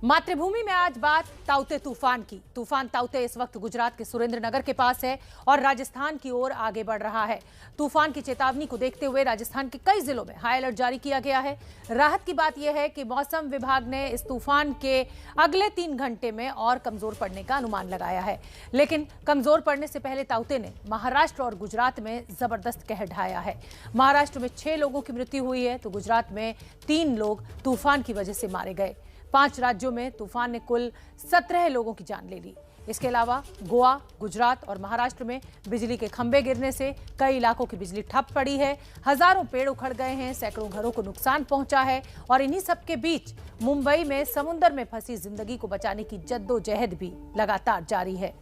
मातृभूमि में आज बात ताउते तूफान की। तूफान ताउते इस वक्त गुजरात के सुरेंद्रनगर के पास है और राजस्थान की ओर आगे बढ़ रहा है। तूफान की चेतावनी को देखते हुए राजस्थान के कई जिलों में हाई अलर्ट जारी किया गया है। राहत की बात यह है कि मौसम विभाग ने इस तूफान के अगले 3 घंटे में और कमजोर पड़ने का अनुमान लगाया है। लेकिन कमजोर पड़ने से पहले ताउते ने महाराष्ट्र और गुजरात में जबरदस्त कहर ढाया है। महाराष्ट्र में 6 लोगों की मृत्यु हुई है तो गुजरात में 3 लोग तूफान की वजह से मारे गए। 5 राज्यों में तूफान ने कुल 17 लोगों की जान ले ली। इसके अलावा गोवा, गुजरात और महाराष्ट्र में बिजली के खंभे गिरने से कई इलाकों की बिजली ठप पड़ी है। हजारों पेड़ उखड़ गए हैं, सैकड़ों घरों को नुकसान पहुंचा है और इन्हीं सब के बीच मुंबई में समुद्र में फंसी जिंदगी को बचाने की जद्दोजहद भी लगातार जारी है।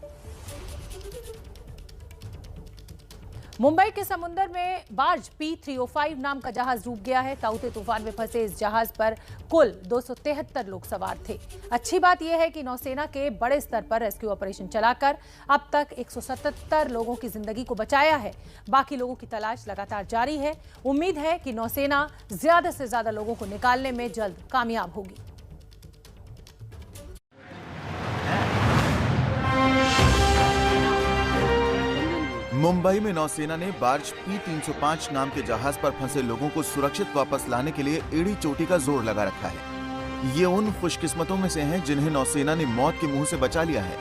मुंबई के समुद्र में बार्ज P305 नाम का जहाज डूब गया है। ताउते तूफान में फंसे इस जहाज पर कुल 273 लोग सवार थे। अच्छी बात यह है कि नौसेना के बड़े स्तर पर रेस्क्यू ऑपरेशन चलाकर अब तक 177 लोगों की जिंदगी को बचाया है। बाकी लोगों की तलाश लगातार जारी है। उम्मीद है कि नौसेना ज्यादा से ज्यादा लोगों को निकालने में जल्द कामयाब होगी। मुंबई में नौसेना ने बार्ज P305 नाम के जहाज पर फंसे लोगों को सुरक्षित वापस लाने के लिए एड़ी चोटी का जोर लगा रखा है। ये उन खुशकिस्मतों में से हैं जिन्हें नौसेना ने मौत के मुंह से बचा लिया है।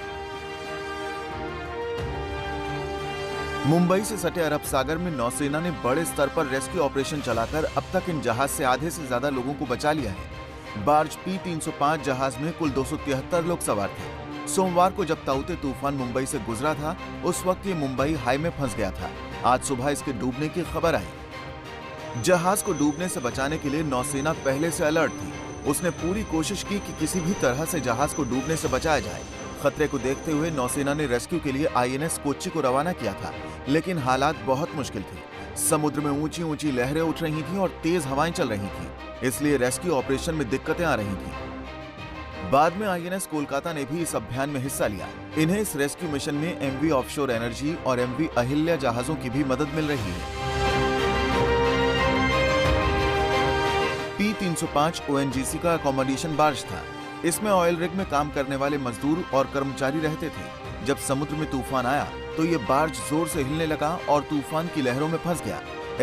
मुंबई से सटे अरब सागर में नौसेना ने बड़े स्तर पर रेस्क्यू ऑपरेशन चलाकर अब तक इन जहाज से आधे से ज्यादा लोगों को बचा लिया है। बार्ज P305 जहाज में कुल 273 लोग सवार थे। सोमवार को जब ताउते तूफान मुंबई से गुजरा था, उस वक्त ये मुंबई हाई में फंस गया था। आज सुबह इसके डूबने की खबर आई। जहाज को डूबने से बचाने के लिए नौसेना पहले से अलर्ट थी। उसने पूरी कोशिश की कि किसी भी तरह से जहाज को डूबने से बचाया जाए। खतरे को देखते हुए नौसेना ने रेस्क्यू के लिए INS कोच्चि को रवाना किया था, लेकिन हालात बहुत मुश्किल थे। समुद्र में ऊंची ऊंची लहरें उठ रही थी और तेज हवाएं चल रही थी, इसलिए रेस्क्यू ऑपरेशन में दिक्कतें आ रही थी। बाद में INS कोलकाता ने भी इस अभियान में हिस्सा लिया। इन्हें इस रेस्क्यू मिशन में MV ऑफशोर एनर्जी और MV अहिल्या जहाजों की भी मदद मिल रही है। P305 ONGC का अकोमोडेशन बार्ज था। इसमें ऑयल रिग में काम करने वाले मजदूर और कर्मचारी रहते थे। जब समुद्र में तूफान आया तो ये बार्ज जोर से हिलने लगा और तूफान की लहरों में फंस गया।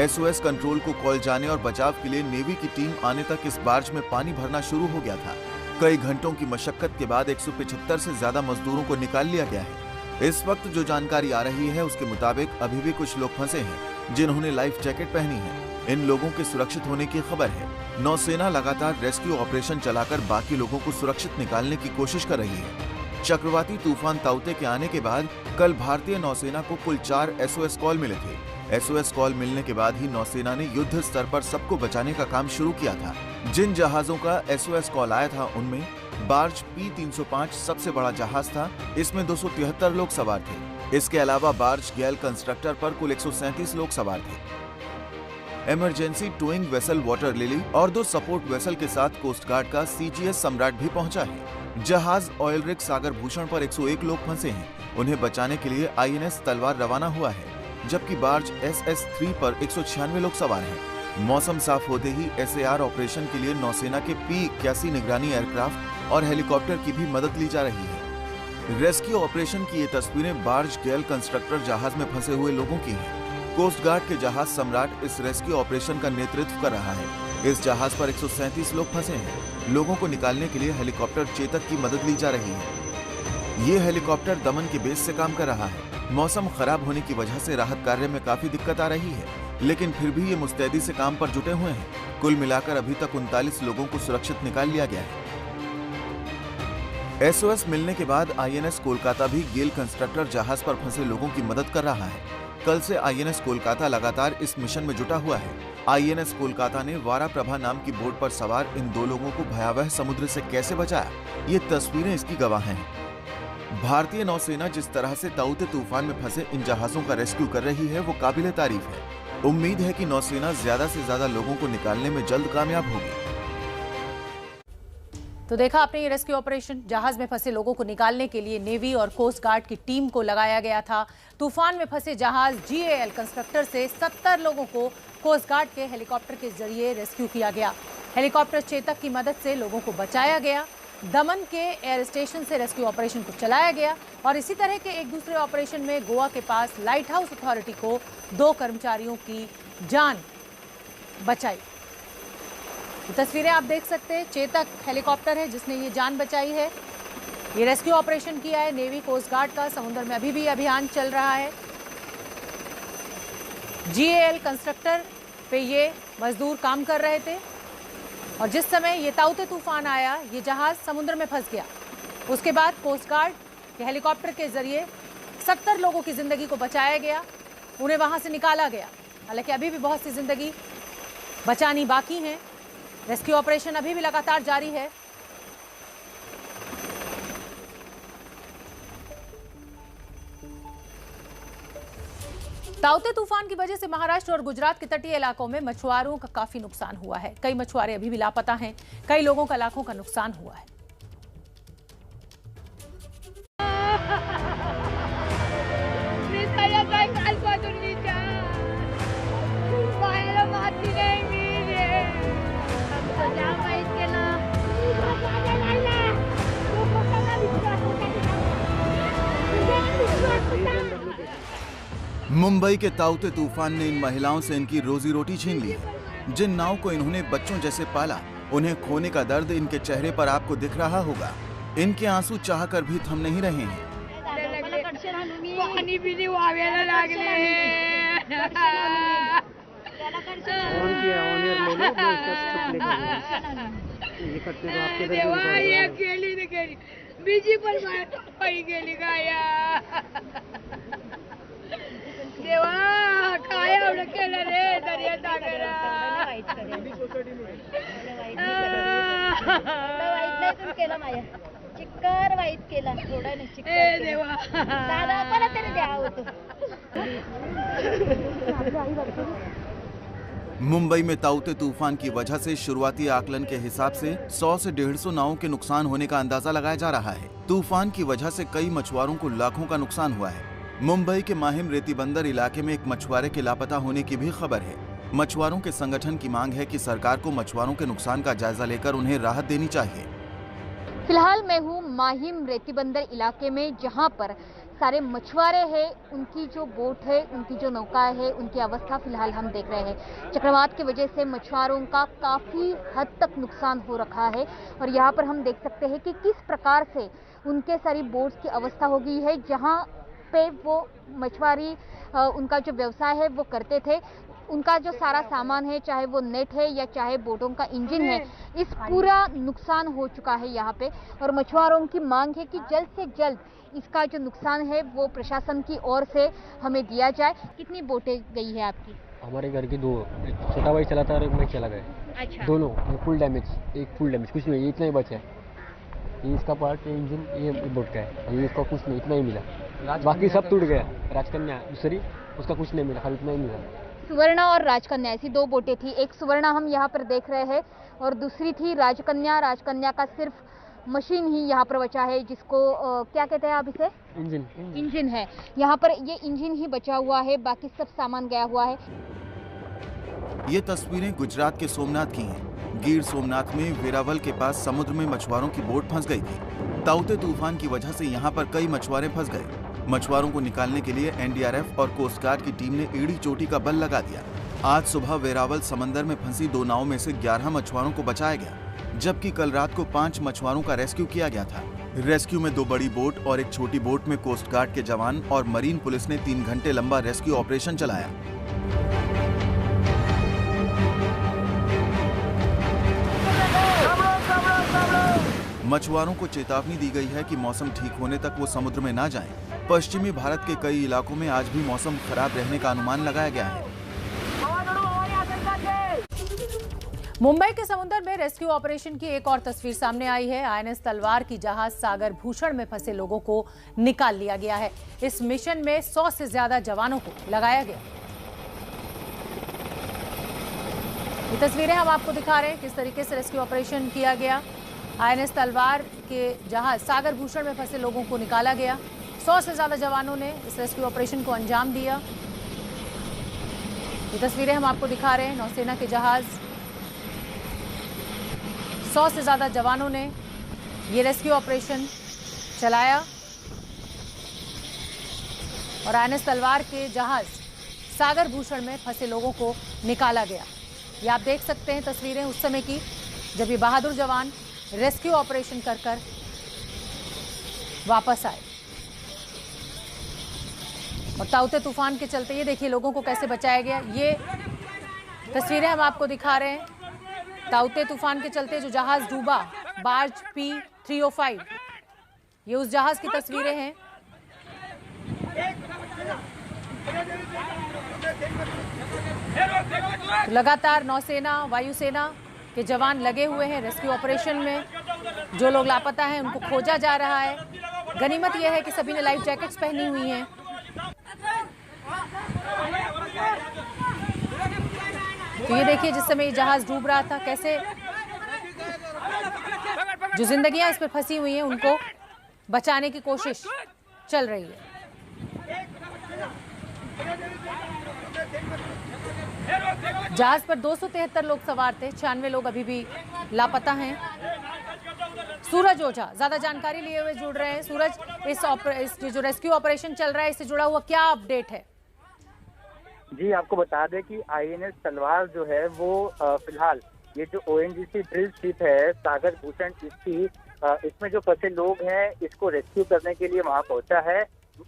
SOS कंट्रोल को कॉल जाने और बचाव के लिए नेवी की टीम आने तक इस बार्ज में पानी भरना शुरू हो गया था। कई घंटों की मशक्कत के बाद 175 से ज्यादा मजदूरों को निकाल लिया गया है। इस वक्त जो जानकारी आ रही है उसके मुताबिक अभी भी कुछ लोग फंसे हैं जिन्होंने लाइफ जैकेट पहनी है। इन लोगों के सुरक्षित होने की खबर है। नौसेना लगातार रेस्क्यू ऑपरेशन चलाकर बाकी लोगों को सुरक्षित निकालने की कोशिश कर रही है। चक्रवाती तूफान ताउते के आने के बाद कल भारतीय नौसेना को कुल 4 SOS कॉल मिले थे। SOS कॉल मिलने के बाद ही नौसेना ने युद्ध स्तर पर सबको बचाने का काम शुरू किया था। जिन जहाजों का SOS कॉल आया था उनमें बार्ज P305 सबसे बड़ा जहाज था। इसमें 273 लोग सवार थे। इसके अलावा बार्ज गैल कंस्ट्रक्टर पर कुल 137 लोग सवार थे। Emergency towing vessel water lily और 2 सपोर्ट वेसल के साथ कोस्ट गार्ड का CGS सम्राट भी पहुंचा है। जहाज ऑयल रिग सागर भूषण पर 101 लोग फंसे हैं। उन्हें बचाने के लिए INS तलवार रवाना हुआ है, जबकि बार्ज SS3 पर 196 लोग सवार हैं। मौसम साफ होते ही SAR ऑपरेशन के लिए नौसेना के P81 निगरानी एयरक्राफ्ट और हेलीकॉप्टर की भी मदद ली जा रही है। रेस्क्यू ऑपरेशन की ये तस्वीरें बार्ज गैल कंस्ट्रक्टर जहाज में फंसे हुए लोगों की हैं। कोस्ट गार्ड के जहाज सम्राट इस रेस्क्यू ऑपरेशन का नेतृत्व कर रहा है। इस जहाज पर 137 लोग फंसे हैं। लोगों को निकालने के लिए हेलीकॉप्टर चेतक की मदद ली जा रही है। ये हेलीकॉप्टर दमन के बेस से काम कर रहा है। मौसम खराब होने की वजह से राहत कार्य में काफी दिक्कत आ रही है, लेकिन फिर भी ये मुस्तैदी से काम पर जुटे हुए हैं। कुल मिलाकर अभी तक 39 लोगों को सुरक्षित निकाल लिया गया है। SOS मिलने के बाद INS कोलकाता भी गेल कंस्ट्रक्टर जहाज पर फंसे लोगों की मदद कर रहा है। कल से INS कोलकाता लगातार इस मिशन में जुटा हुआ है। INS कोलकाता ने वारा प्रभा नाम की बोट पर सवार इन 2 लोगों को भयावह समुद्र से कैसे बचाया, ये तस्वीरें इसकी गवाह हैं। भारतीय नौसेना जिस तरह से ताउते तूफान में फंसे इन जहाजों का रेस्क्यू कर रही है वो काबिले तारीफ है। उम्मीद है कि नौसेना ज्यादा से ज्यादा लोगों को निकालने में जल्द कामयाब होगी। तो देखा आपने ये रेस्क्यू ऑपरेशन। जहाज में फंसे लोगों को निकालने के लिए नेवी और कोस्ट गार्ड की टीम को लगाया गया था। तूफान में फंसे जहाज GAL कंस्ट्रक्टर से 70 लोगों को कोस्ट गार्ड के हेलीकॉप्टर के जरिए रेस्क्यू किया गया। हेलीकॉप्टर चेतक की मदद से लोगों को बचाया गया। दमन के एयर स्टेशन से रेस्क्यू ऑपरेशन को चलाया गया और इसी तरह के एक दूसरे ऑपरेशन में गोवा के पास लाइट हाउस अथॉरिटी को 2 कर्मचारियों की जान बचाई। ये तस्वीरें आप देख सकते हैं, चेतक हेलीकॉप्टर है जिसने ये जान बचाई है। ये रेस्क्यू ऑपरेशन किया है नेवी कोस्ट गार्ड का। समुद्र में अभी भी अभियान चल रहा है। GAL कंस्ट्रक्टर पे ये मजदूर काम कर रहे थे और जिस समय ये ताउते तूफान आया ये जहाज समुद्र में फंस गया। उसके बाद कोस्ट गार्ड के हेलीकॉप्टर के जरिए 70 लोगों की जिंदगी को बचाया गया, उन्हें वहां से निकाला गया। हालांकि अभी भी बहुत सी जिंदगी बचानी बाकी है। रेस्क्यू ऑपरेशन अभी भी लगातार जारी है। ताउते तूफान की वजह से महाराष्ट्र और गुजरात के तटीय इलाकों में मछुआरों का काफी नुकसान हुआ है। कई मछुआरे अभी भी लापता हैं। कई लोगों का लाखों का नुकसान हुआ है। मुंबई के ताउते तूफान ने इन महिलाओं से इनकी रोजी रोटी छीन ली है। जिन नाव को इन्होंने बच्चों जैसे पाला, उन्हें खोने का दर्द इनके चेहरे पर आपको दिख रहा होगा। इनके आंसू चाहकर भी थम नहीं रहे हैं। देवा काय एवढं केलं रे दर्या टाकायला वाईट नाही तुम्ही केलं माझ्या चिक्कार वाईट केला थोडा नाही चिक्कार देवा दादा मला तरी द्या होतो। मुंबई में ताउते तूफान की वजह से शुरुआती आकलन के हिसाब से 100 से 150 नावों के नुकसान होने का अंदाजा लगाया जा रहा है। तूफान की वजह से कई मछुआरों को लाखों का नुकसान हुआ है। मुंबई के माहिम रेती बंदर इलाके में एक मछुआरे के लापता होने की भी खबर है। मछुआरों के संगठन की मांग है कि सरकार को मछुआरों के नुकसान का जायजा लेकर उन्हें राहत देनी चाहिए। फिलहाल मैं हूँ माहिम रेती बंदर इलाके में, जहाँ पर सारे मछुआरे हैं। उनकी जो बोट है, उनकी जो नौका है, उनकी अवस्था फिलहाल हम देख रहे हैं। चक्रवात की वजह से मछुआरों का काफ़ी हद तक नुकसान हो रखा है और यहाँ पर हम देख सकते हैं कि किस प्रकार से उनके सारी बोट्स की अवस्था हो गई है। जहाँ पे वो मछुआरी उनका जो व्यवसाय है वो करते थे, उनका जो सारा सामान है, चाहे वो नेट है या चाहे बोटों का इंजन है, इस पूरा नुकसान हो चुका है यहाँ पे। और मछुआरों की मांग है कि जल्द से जल्द इसका जो नुकसान है वो प्रशासन की ओर से हमें दिया जाए। कितनी बोटें गई है आपकी? हमारे घर की 2, एक छोटा भाई चला था और एक मैं चला गया। अच्छा। दोनों फुल डैमेज, एक फुल डैमेज, कुछ नहीं, इतना ही बचा है। ये इसका पार्ट, ये इंजन, ये बोट का है, और ये इसका कुछ नहीं, इतना ही मिला। बाकी सब टूट गया। राजकन्या दूसरी, उसका कुछ नहीं मिला, खाली इतना ही मिला। सुवर्णा और राजकन्या ऐसी 2 बोटें थी। एक सुवर्णा हम यहाँ पर देख रहे हैं और दूसरी थी राजकन्या। राजकन्या का सिर्फ मशीन ही यहाँ पर बचा है, जिसको क्या कहते हैं आप इसे? इंजन है। यहाँ पर ये इंजन ही बचा हुआ है, बाकी सब सामान गया हुआ है। ये तस्वीरें गुजरात के सोमनाथ की हैं। गिर सोमनाथ में वेरावल के पास समुद्र में मछुआरों की बोट फंस गई थी। ताउते तूफान की वजह से यहाँ पर कई मछुआरे फंस गए। मछुआरों को निकालने के लिए NDRF और कोस्ट गार्ड की टीम ने एड़ी चोटी का बल लगा दिया। आज सुबह वेरावल समंदर में फंसी 2 नावों में से 11 मछुआरों को बचाया गया, जबकि कल रात को 5 मछुआरों का रेस्क्यू किया गया था। रेस्क्यू में 2 बड़ी बोट और एक छोटी बोट में कोस्ट गार्ड के जवान और मरीन पुलिस ने 3 घंटे लंबा रेस्क्यू ऑपरेशन चलाया। मछुआरों को चेतावनी दी गई है कि मौसम ठीक होने तक वो समुद्र में ना जाएं। पश्चिमी भारत के कई इलाकों में आज भी मौसम खराब रहने का अनुमान लगाया गया है। मुंबई के समुद्र में रेस्क्यू ऑपरेशन की एक और तस्वीर सामने आई है। INS तलवार की जहाज सागर भूषण में फंसे लोगों को निकाल लिया गया है। इस मिशन में 100 से ज्यादा जवानों को लगाया गया। ये तस्वीरें हम आपको दिखा रहे हैं किस तरीके से रेस्क्यू ऑपरेशन किया गया। INS तलवार के जहाज सागर भूषण में फंसे लोगों को निकाला गया। 100 से ज्यादा जवानों ने इस रेस्क्यू ऑपरेशन को अंजाम दिया। ये तस्वीरें हम आपको दिखा रहे हैं। नौसेना के जहाज, 100 से ज्यादा जवानों ने ये रेस्क्यू ऑपरेशन चलाया और INS तलवार के जहाज सागर भूषण में फंसे लोगों को निकाला गया। ये आप देख सकते हैं तस्वीरें उस समय की, जब ये बहादुर जवान रेस्क्यू ऑपरेशन कर वापस आए। और ताउते तूफान के चलते ये देखिए लोगों को कैसे बचाया गया। ये तस्वीरें हम आपको दिखा रहे हैं। ताउते तूफान के चलते जो जहाज डूबा, बार्ज P305, ये उस जहाज की तस्वीरें हैं। तो लगातार नौसेना, वायुसेना के जवान लगे हुए हैं रेस्क्यू ऑपरेशन में। जो लोग लापता हैं उनको खोजा जा रहा है। गनीमत यह है कि सभी ने लाइफ जैकेट्स पहनी हुई हैं। तो ये देखिए जिस समय ये जहाज डूब रहा था, कैसे जो जिंदगियां इस पर फंसी हुई हैं उनको बचाने की कोशिश चल रही है। जहाज पर 273 लोग सवार थे, 96 लोग अभी भी लापता हैं। सूरज ओझा ज्यादा जानकारी लिए हुए जुड़ रहे हैं। सूरज, इस जो रेस्क्यू ऑपरेशन चल रहा है इससे जुड़ा हुआ क्या अपडेट है? जी, आपको बता दें कि INS तलवार जो है वो फिलहाल ये जो ONGC ड्रिल शिप है सागर भूषण, इसमें जो फंसे लोग हैं इसको रेस्क्यू करने के लिए वहां पहुंचा है।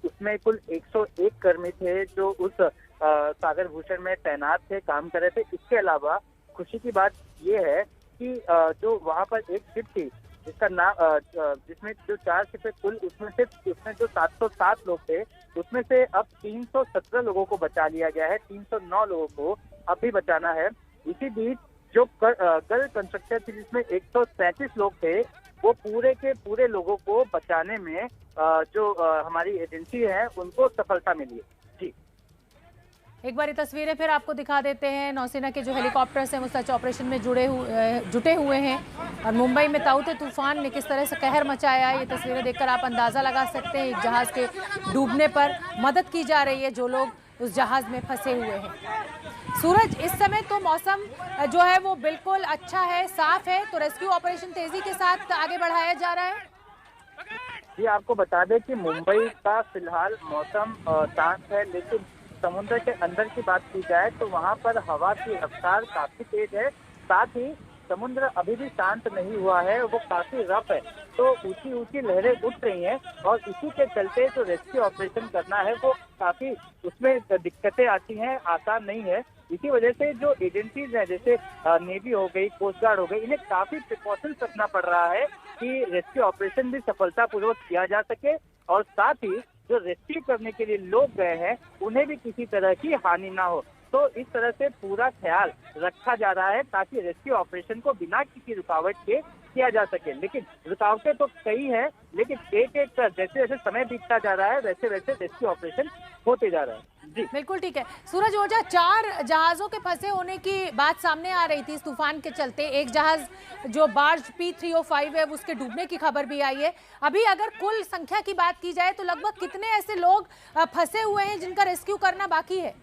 उसमें कुल 101 कर्मी थे जो उस सागर भूषण में तैनात थे, काम कर रहे थे। इसके अलावा खुशी की बात ये है कि जो वहां पर एक शिप थी जिसका नाम जिसमें जो 4 शिपें कुल, उसमें जो 707 लोग थे उसमें से अब 317 लोगों को बचा लिया गया है। 309 लोगों को अब भी बचाना है। इसी बीच जो गल कंस्ट्रक्टर थी जिसमें 137 लोग थे, वो पूरे के पूरे लोगों को बचाने में जो हमारी एजेंसी है उनको सफलता मिली है। जी, एक बार ये तस्वीरें फिर आपको दिखा देते हैं। नौसेना के जो हेलीकॉप्टर्स हैं वो सर्च ऑपरेशन में जुटे हुए हैं। और मुंबई में ताउते तूफान ने किस तरह से कहर मचाया है, ये तस्वीरें देखकर आप अंदाजा लगा सकते हैं। एक जहाज के डूबने पर मदद की जा रही है जो लोग उस जहाज में फंसे हुए हैं। सूरज, इस समय तो मौसम जो है वो बिल्कुल अच्छा है, साफ है, तो रेस्क्यू ऑपरेशन तेजी के साथ आगे बढ़ाया जा रहा है। जी, आपको बता दें कि मुंबई का फिलहाल मौसम शांत है, लेकिन समुद्र के अंदर की बात की जाए तो वहां पर हवा की रफ्तार काफी तेज है। साथ ही समुद्र अभी भी शांत नहीं हुआ है, वो काफी रफ है, तो ऊंची ऊंची लहरें उठ रही हैं। और इसी के चलते जो रेस्क्यू ऑपरेशन करना है वो काफी उसमें दिक्कतें आती हैं, आसान नहीं है। इसी वजह से जो एजेंसीज हैं जैसे नेवी हो गई, कोस्ट गार्ड हो गई, इन्हें काफी प्रिकॉशंस रखना पड़ रहा है कि रेस्क्यू ऑपरेशन भी सफलतापूर्वक किया जा सके और साथ ही जो रेस्क्यू करने के लिए लोग गए हैं उन्हें भी किसी तरह की हानि ना हो। तो इस तरह से पूरा ख्याल रखा जा रहा है ताकि रेस्क्यू ऑपरेशन को बिना किसी रुकावट के किया जा सके। लेकिन रुकावटें तो कई हैं, लेकिन एक एक कर जैसे जैसे समय बीतता जा रहा है वैसे वैसे रेस्क्यू ऑपरेशन होते जा रहा है। जी बिल्कुल ठीक है। सूरज ओझा, 4 जहाजों के फंसे होने की बात सामने आ रही थी इस तूफान के चलते। एक जहाज जो बार्ज P305 है उसके डूबने की खबर भी आई है। अभी अगर कुल संख्या की बात की जाए तो लगभग कितने ऐसे लोग फंसे हुए हैं जिनका रेस्क्यू करना बाकी है?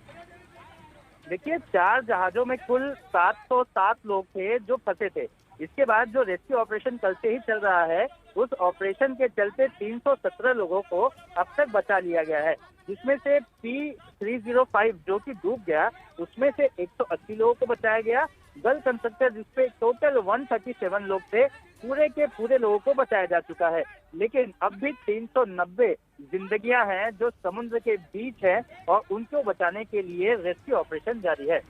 देखिए, 4 जहाजों में कुल 707 लोग थे जो फंसे थे। इसके बाद जो रेस्क्यू ऑपरेशन कल से ही चल रहा है, उस ऑपरेशन के चलते 317 लोगों को अब तक बचा लिया गया है, जिसमें से P305 जो कि डूब गया उसमें से 180 लोगों को बचाया गया। गल कंस्ट्रक्टर जिसपे टोटल 137 लोग थे, पूरे के पूरे लोगों को बचाया जा चुका है। लेकिन अब भी 390 जिंदगियां हैं जो समुद्र के बीच है और उनको बचाने के लिए रेस्क्यू ऑपरेशन जारी है।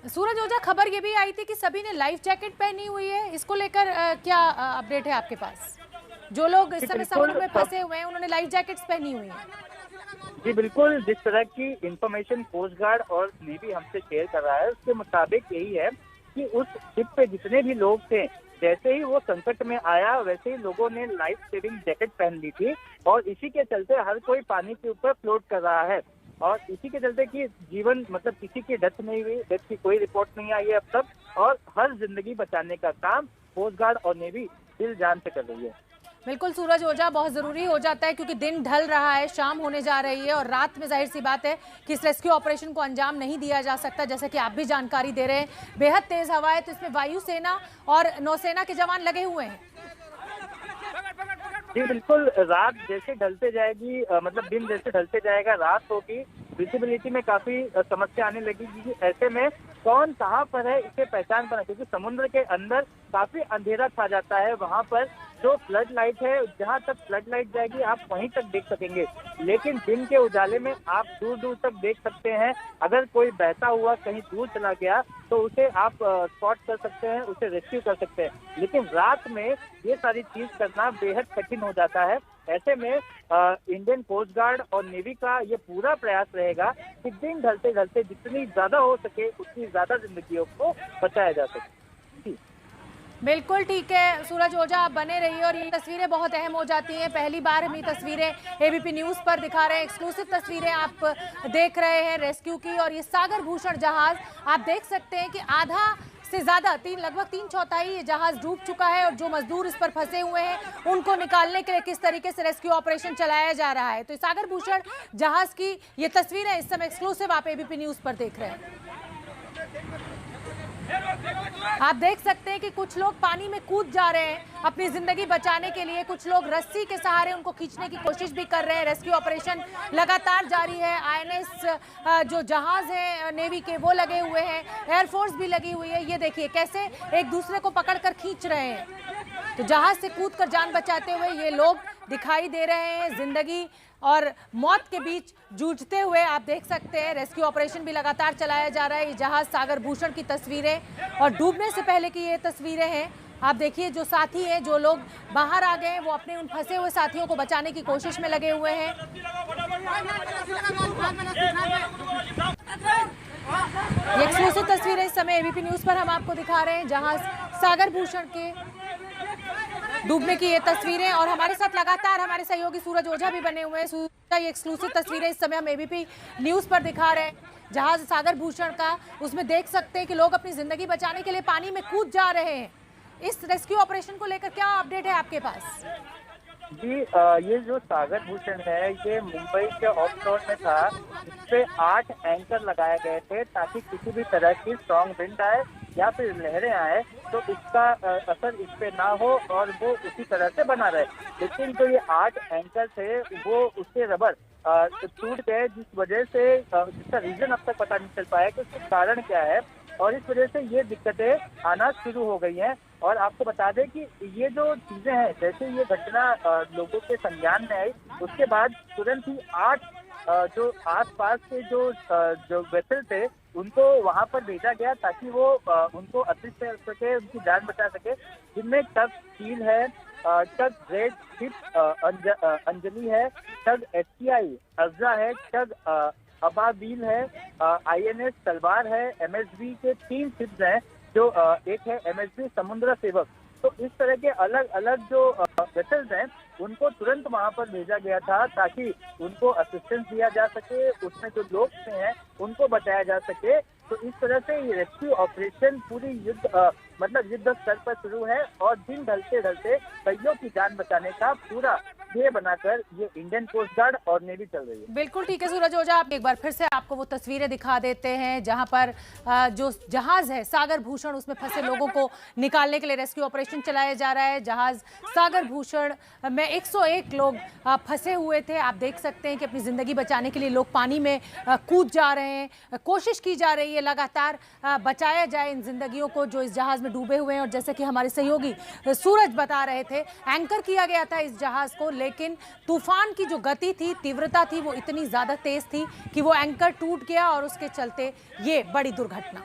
सूरज ओझा, खबर ये भी आई थी कि सभी ने लाइफ जैकेट पहनी हुई है, इसको लेकर क्या अपडेट है आपके पास? जो लोग इस समय समुद्र में फंसे हुए हैं उन्होंने लाइफ जैकेट्स पहनी हुई हैं। जी बिल्कुल, जिस तरह की इंफॉर्मेशन कोस्ट गार्ड और नेवी हमसे शेयर कर रहा है उसके मुताबिक यही है कि उस शिप पे जितने भी लोग थे, जैसे ही वो संकट में आया वैसे ही लोगों ने लाइफ सेविंग जैकेट पहन ली थी और इसी के चलते हर कोई पानी के ऊपर फ्लोट कर रहा है। और इसी के चलते कि जीवन मतलब किसी की डेथ नहीं हुई, डेथ की कोई रिपोर्ट नहीं आई है अब तक, और हर जिंदगी बचाने का काम कोस्ट गार्ड और नेवी दिल जान से कर रही है। बिल्कुल सूरज ओझा, बहुत जरूरी हो जाता है क्योंकि दिन ढल रहा है, शाम होने जा रही है और रात में जाहिर सी बात है कि इस रेस्क्यू ऑपरेशन को अंजाम नहीं दिया जा सकता। जैसे कि आप भी जानकारी दे रहे हैं, बेहद तेज हवा है तो इसमें वायुसेना और नौसेना के जवान लगे हुए हैं। जी बिल्कुल, रात जैसे ढलते जाएगी मतलब दिन जैसे ढलते जाएगा, रात होगी, विजिबिलिटी में काफी समस्या आने लगेगी। ऐसे में कौन कहाँ पर है इसे पहचान पाना, क्योंकि समुद्र के अंदर काफी अंधेरा छा जाता है। वहाँ पर जो फ्लड लाइट है, जहाँ तक फ्लड लाइट जाएगी आप वहीं तक देख सकेंगे, लेकिन दिन के उजाले में आप दूर दूर तक देख सकते हैं। अगर कोई बहता हुआ कहीं दूर चला गया तो उसे आप स्पॉट कर सकते हैं, उसे रेस्क्यू कर सकते हैं, लेकिन रात में ये सारी चीज करना बेहद कठिन हो जाता है। ऐसे में इंडियन कोस्ट गार्ड और नेवी का ये पूरा प्रयास रहेगा कि दिन ढलते ढलते जितनी ज्यादा हो सके उतनी ज्यादा जिंदगियों को बचाया जा सके। बिल्कुल ठीक है सूरज ओझा, आप बने रहिए और ये तस्वीरें बहुत अहम हो जाती हैं। पहली बार हम ये तस्वीरें एबीपी न्यूज़ पर दिखा रहे हैं, एक्सक्लूसिव तस्वीरें आप देख रहे हैं रेस्क्यू की। और ये सागर भूषण जहाज आप देख सकते हैं कि आधा से ज्यादा लगभग 3/4 ये जहाज डूब चुका है और जो मजदूर इस पर फंसे हुए हैं उनको निकालने के लिए किस तरीके से रेस्क्यू ऑपरेशन चलाया जा रहा है। तो सागर भूषण जहाज की ये तस्वीरें इस समय एक्सक्लूसिव आप एबीपी न्यूज़ पर देख रहे हैं। आप देख सकते हैं कि कुछ लोग पानी में कूद जा रहे हैं अपनी जिंदगी बचाने के लिए, कुछ लोग रस्सी के सहारे उनको खींचने की कोशिश भी कर रहे हैं। रेस्क्यू ऑपरेशन लगातार जारी है। आईएनएस जो जहाज है नेवी के वो लगे हुए हैं, एयरफोर्स भी लगी हुई है। ये देखिए कैसे एक दूसरे को पकड़कर खींच रहे हैं। तो जहाज से कूदकर जान बचाते हुए ये लोग दिखाई दे रहे हैं, जिंदगी और मौत के बीच जूझते हुए आप देख सकते हैं। रेस्क्यू ऑपरेशन भी लगातार चलाया जा रहा है। ये जहाज सागर भूषण की तस्वीरें और डूबने से पहले की ये तस्वीरें हैं। आप देखिए जो साथी हैं, जो लोग बाहर आ गए हैं, वो अपने उन फंसे हुए साथियों को बचाने की कोशिश में लगे हुए हैं। ये एक्सक्लूसिव तस्वीरें इस समय एबीपी न्यूज़ पर हम आपको दिखा रहे हैं, जहाज सागर भूषण के डूबने की ये तस्वीरें। और हमारे साथ लगातार हमारे सहयोगी सूरज ओझा भी बने हुए हैं। सूरज, ये एक्सक्लूसिव तस्वीरें इस समय हम एबीपी न्यूज़ पर दिखा रहे हैं, जहाज सागर भूषण का। उसमें देख सकते हैं कि लोग अपनी जिंदगी बचाने के लिए पानी में कूद जा रहे हैं। इस रेस्क्यू ऑपरेशन को लेकर क्या अपडेट है आपके पास? जी ये जो सागर भूषण है ये मुंबई के ऑफशोर में था। इस पे 8 एंकर लगाए गए थे ताकि किसी भी तरह की स्ट्रॉन्ग विंड आए या फिर लहरें आए तो इसका असर इस पे ना हो और वो उसी तरह से बना रहे। लेकिन जो ये 8 एंकर थे वो उसके रबर टूट गए, जिस वजह से जिसका रीजन अब तक पता नहीं चल पाया कि उसका कारण क्या है, और इस वजह से ये दिक्कतें आना शुरू हो गई हैं। और आपको बता दें कि ये जो चीजें हैं, जैसे ये घटना लोगों के संज्ञान में आई उसके बाद तुरंत ही 8 जो आसपास के जो वेसल थे उनको वहां पर भेजा गया ताकि वो उनको असिस्ट कर सके, उनकी जान बचा सके। जिनमें टग स्टील है, टग रेड शिप अंजलि है, टग STI अफजा है, टग अबाबील है, INS तलवार है, MSV के 3 शिप्स हैं, जो एक है MSV समुद्र सेवक। तो इस तरह के अलग अलग जो वेसल्स हैं उनको तुरंत वहां पर भेजा गया था ताकि उनको असिस्टेंस दिया जा सके, उसमें जो लोग हैं उनको बचाया जा सके। तो इस तरह से ये रेस्क्यू ऑपरेशन पूरी युद्ध स्तर पर शुरू है और दिन ढलते ढलते कईयों की जान बचाने का पूरा ध्येय बनाकर ये इंडियन कोस्ट गार्ड और नेवी चल रही है। बिल्कुल ठीक है सूरज ओझा, आप एक बार फिर से आपको वो तस्वीरें दिखा देते हैं जहां पर जो जहाज है सागर भूषण, उसमें फंसे लोगों को निकालने के लिए रेस्क्यू ऑपरेशन चलाया जा रहा है। जहाज सागर भूषण में 101 लोग फंसे हुए थे। आप देख सकते हैं कि अपनी जिंदगी बचाने के लिए लोग पानी में कूद जा रहे हैं, कोशिश की जा रही है लगातार बचाया जाए इन जिंदगियों को जो इस जहाज में डूबे हुए हैं। और जैसे कि हमारे सहयोगी सूरज बता रहे थे, एंकर किया गया था इस जहाज को, लेकिन तूफान की जो गति थी, तीव्रता थी, वो इतनी ज्यादा तेज थी कि वो एंकर टूट गया और उसके चलते ये बड़ी दुर्घटना।